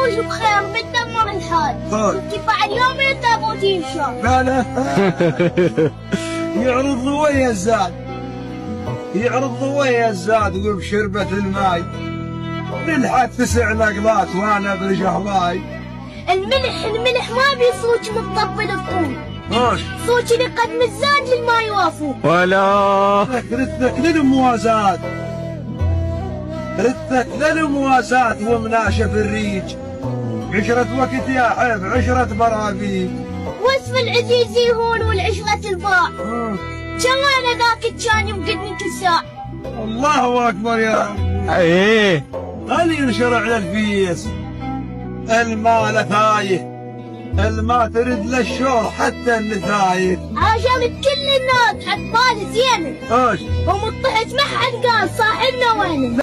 وجهك خير بتدمر الحال. كيف اليوم التابوت ينشر. لا لا يعرض ضوية الزاد، يعرض ضوية الزاد وبشربة الماي نلحق 9 نقلات وانا برجهلاي. الملح ما بيصوت متطبل الطول. صوتي لقد مزاج للما يوافو. ولا ردك للموازاة، ردك للموازاة ومناشف الريج. عشرة وقت يا حب، عشرة برابيك. وصف العزيزي هون والعشرة الباع. جمال ذاك كان يمقدني كساء. الله اكبر يا رب. ايه هل ينشر على الفيس المال ثايه، الما ترد للشور حتى النثاير. عاشرت كل الناس حق بالي زينه. ايش؟ ومطحت ما حد قال صاحبنا وينه.